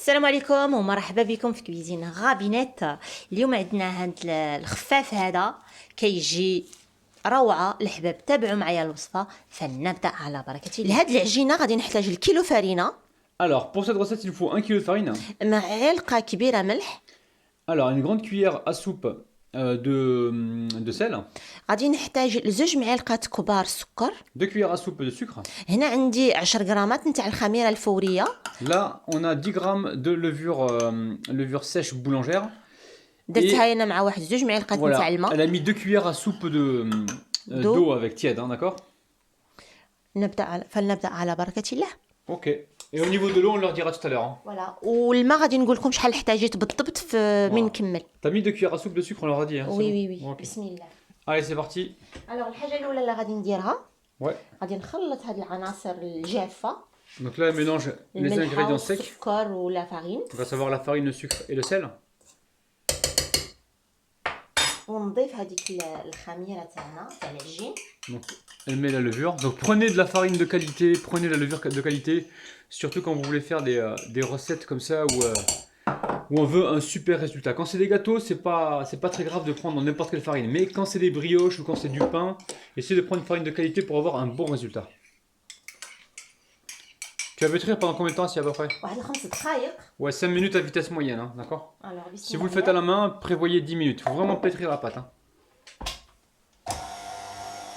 السلام عليكم ومرحبا بكم في كويزين غابينيت. اليوم عندنا هاد الخفاف هذا كيجي روعه الحباب. تابعوا معايا الوصفه فلنبدا على بركه الله. لهاد العجينه غادي نحتاج الكيلو فرينه. Alors, pour cette recette, il faut 1 kg de farine. معلقه كبيره ملح. Alors, une grande cuillère à soupe de sel. غادي نحتاج زوج معالق كبار سكر. 2 cuillères à soupe de sucre. هنا عندي 10 غرامات نتاع الخميره الفوريه. Là, on a 10 grammes de levure sèche boulangère. درتها هنا مع واحد زوج معالق نتاع Elle الماء. a mis 2 cuillères à soupe d'eau avec tiède, hein, d'accord? فلنبدا على بركه الله. Ok. Et au niveau de l'eau, on leur dira tout à l'heure. Hein. فوالا والماء غادي نقول لكم شحال احتاجيت بالضبط في من نكمل. T'as mis 2 cuillères à soupe de sucre, on leur a dit. Hein, وي bon. Okay. بسم الله. Allez, c'est parti. الوغ الحاجه الاولى اللي غادي نديرها Ouais. غادي نخلط هاد العناصر الجافه. Donc là, elle mélange les ingrédients secs. السكر ولا فارين. On va savoir la farine, le sucre et le sel. ونضيف هذيك الخميره تاعنا تاع العجين. Donc, elle met la levure. Donc, prenez de la farine de qualité, prenez la levure de qualité. Surtout quand vous voulez faire des recettes comme ça où on veut un super résultat. Quand c'est des gâteaux, c'est pas très grave de prendre n'importe quelle farine. Mais quand c'est des brioches ou quand c'est du pain, essayez de prendre une farine de qualité pour avoir un bon résultat. Tu vas pétrir pendant combien de temps, si à peu près? واحد 5 دقائق. Ouais, 5 minutes à vitesse moyenne, hein, d'accord? Alors, Si vous le faites à la main, prévoyez 10 minutes. Il faut vraiment pétrir la pâte. Hein.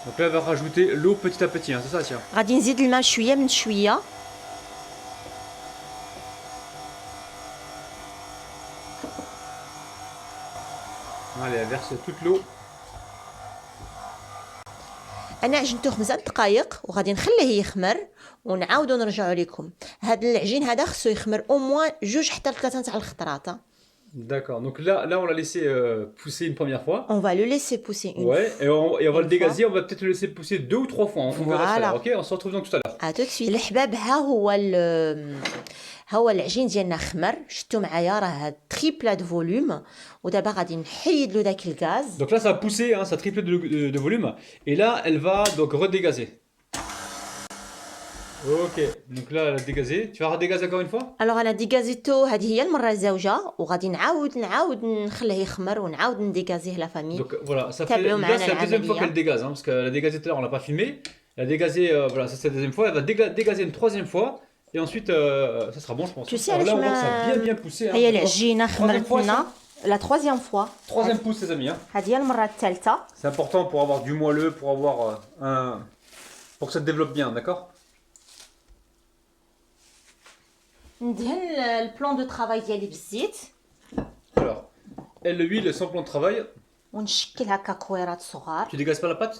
Donc là, elle va rajouter l'eau petit à petit, hein, c'est ça, tiens. غادي نزيد الماء شويه من شويه. Allez, elle verse toute l'eau. انا عجنته 5 دقائق وغادي نخليه يخمر ونعاودو نرجعوا لكم. هذا العجين هذا خصو يخمر او موان 2 حتى 3 تاع الخطرات. D'accord, donc là on l'a laissé pousser une première fois. On va le laisser pousser une Ouais, et on va le dégazer, fois. on va peut-être le laisser pousser 2 ou 3 fois. On verra tout à l'heure, ok? On se retrouve donc tout à l'heure. À tout de suite. الحباب هو العجين ديالنا خمر. شفتوا معايا راه تريبلا دو فوليوم ودابا غادي نحيد له داك الغاز. Donc là ça a poussé, hein, ça triple de volume. Et là elle va donc redégazer. Ok, donc là elle a dégazé. Tu vas redégazer encore une fois? الوغ انا ديغازيتو هذه هي المره الزوجه وغادي نعاود نخليه يخمر ونعاود نديغازيه لا فامي. Donc voilà, ça fait تابعوا là معنا c'est la deuxième fois العمليه. qu'elle dégaze, hein, parce qu'elle a dégazé tout à l'heure, on l'a pas filmé. Elle a dégazé, voilà, ça c'est la deuxième fois. Elle va dégazer une troisième fois. Et ensuite, ça sera bon, je pense. Tu sais, Alors là, on voit que ça a ما bien poussé. Hein. هي العجينه Troisième fois, خمرت لنا ça? لا troisième fois. Troisième pouce, les amis. Hein. هذه هي المره الثالثه. C'est important pour avoir du moelleux, pour avoir pour que ça se développe bien, d'accord? ندهن البلون دو طرافاي ديالي بالزيت Alors, elle l'huile sans plan de travail. ونشكل هكا كويرات صغار Tu dégazes pas la pâte?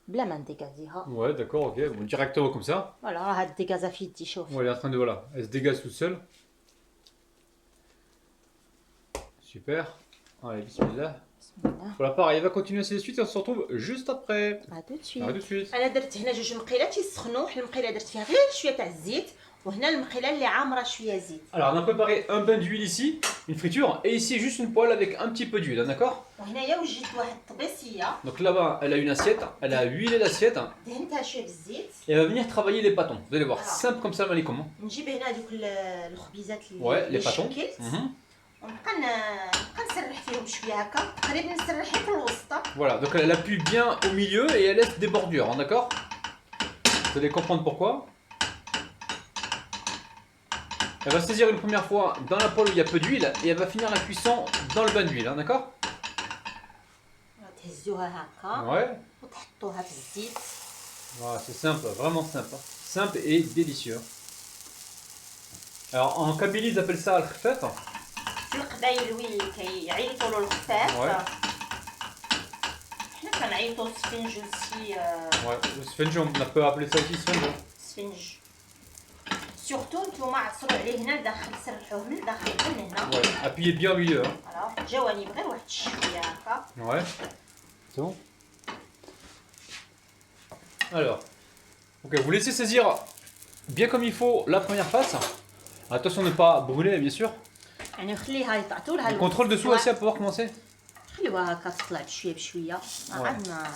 بلا ما نديغازيها. Ouais, d'accord, ok. Bon, directement comme ça. فوالا راه هاد الديغازا في يدي. شوف Bon, elle est en train de, voilà, elle se dégage toute seule. Super. Allez, bismillah. بسم الله. Voilà, pareil, elle va continuer ainsi de suite et on se retrouve juste après. À tout de À suite. tout de suite. انا درت هنا 2 مقيلات يسخنوا. المقيله درت فيها غير شويه تاع الزيت وهنا المقيله اللي عامره شويه زيت. Alors, on a préparé un bain d'huile ici, une friture, et ici juste une poêle avec un petit peu d'huile, hein, d'accord? وهنايا وجدت واحد الطبيسيه Donc là-bas, elle a une assiette, elle a huilé l'assiette, دهنتها شويه بالزيت. et elle va venir travailler les pâtons. Vous allez voir, Alors. simple comme ça, Malikom. Hein. نجيب هنا دوك الخبيزات Ouais, les pâtons. شكلت Mhm. ونبقى نسرح فيهم شويه هكا تقريبا نسرحهم في الوسط. Voilà, donc elle appuie bien au milieu et elle laisse des bordures, hein, d'accord? Vous allez comprendre pourquoi. Elle va saisir une première fois dans la poêle où il y a peu d'huile et elle va finir la cuisson dans le bain d'huile, hein, d'accord? تهزوها هكا Ouais. وتحطوها في الزيت. Voilà, c'est simple, vraiment simple. Simple et délicieux. Alors en Kabylie ils appellent ça al-khfaf. في القبايل وين كيعيطوا له الخفاف. Ouais. حنا كنعيطوا سفنج سي Ouais, le sponge, on peut appeler ça aussi sponge. سفنج. سورتو نتوما عصروا عليه هنا لداخل سرحوه من الداخل من هنا. Ouais, appuyez bien au milieu. Hein. فوالا جوانب غير واحد شويه هكا. Ouais. C'est bon. Alors, ok, vous laissez saisir bien comme il faut la première face. Attention de ne pas brûler, bien sûr. يعني خليها يطعطوا لها Le contrôle dessous aussi à pouvoir commencer. خليوها هكا تطلع بشويه بشويه. عاد ما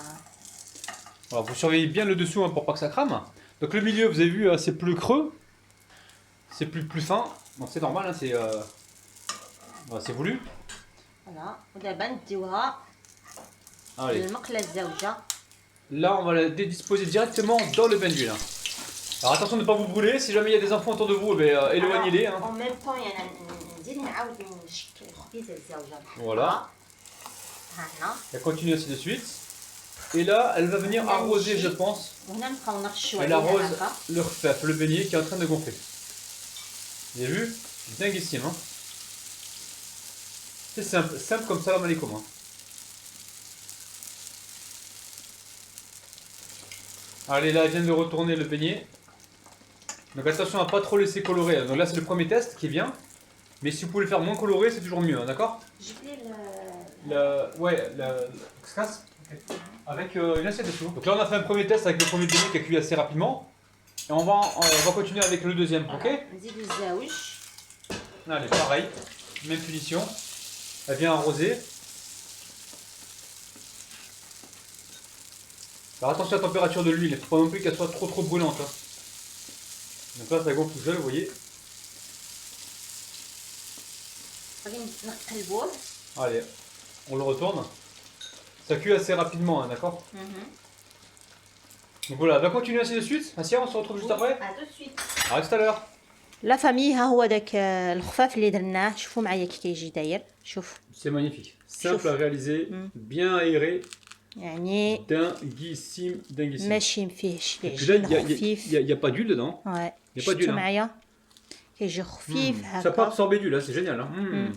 Alors, vous surveillez bien le dessous hein, pour pas que ça crame. Donc le milieu, vous avez vu, c'est plus creux. C'est plus fin. Bon, c'est normal, hein, c'est voulu. فوالا ودابا نديوها Allez. للمقله الزوجه. Là, on va la disposer directement dans le bain d'huile. Hein. Alors attention de ne pas vous brûler, si jamais il y a des enfants autour de vous, éloignez-les. Hein. En même temps يعني نزيد نعاود نشكل الخبيزه الزوجه. Voilà. ها هنا. Elle continue ainsi de suite. Et là, elle va venir arroser, je pense. وهنا نبقاو نرشوا Elle عليها arrose هكا. le khfaf, le beignet qui est en train de gonfler. Vous avez vu? Dinguissime. Hein. C'est simple, simple comme salam alaikum. Hein. Allez, là, elle vient de retourner le beignet. Donc attention à ne pas trop laisser colorer. Donc là, c'est le premier test qui est bien. Mais si vous pouvez le faire moins coloré, c'est toujours mieux, hein, d'accord? جيب لي Ouais, le casse avec une assiette dessous. Donc là, on a fait un premier test avec le premier beignet qui a cuit assez rapidement. Et on va continuer avec le deuxième, ok? نزيدو الزاوج. Allez, pareil, même punition. Elle vient arroser. Alors attention à la température de l'huile, il ne faut pas non plus qu'elle soit trop brûlante. Hein. Donc là, ça gonfle tout seul, vous voyez. غادي نقلبوه. Allez, on le retourne. Ça cuit assez rapidement, hein, d'accord? Donc voilà, on va continuer ainsi de suite. Asia, on se retrouve juste après. À tout de suite. À tout à l'heure. لا فامي ها هو داك الخفاف اللي درناه. شوفوا معايا كي كيجي داير. شوف C'est magnifique. Simple à réaliser, bien aéré, يعني dinguissime. ماشي فيه شي Et puis là, عجين خفيف. il y a pas d'huile dedans. Ouais. Y a pas d'huile, شفتوا hein. معايا كيجي خفيف Ça n'a pas هكا. absorbé d'huile, hein, c'est génial. Hein.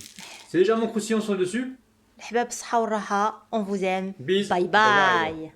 C'est légèrement croustillant sur le dessus. الحباب بالصحة والراحة. On vous aime. Bis. باي باي.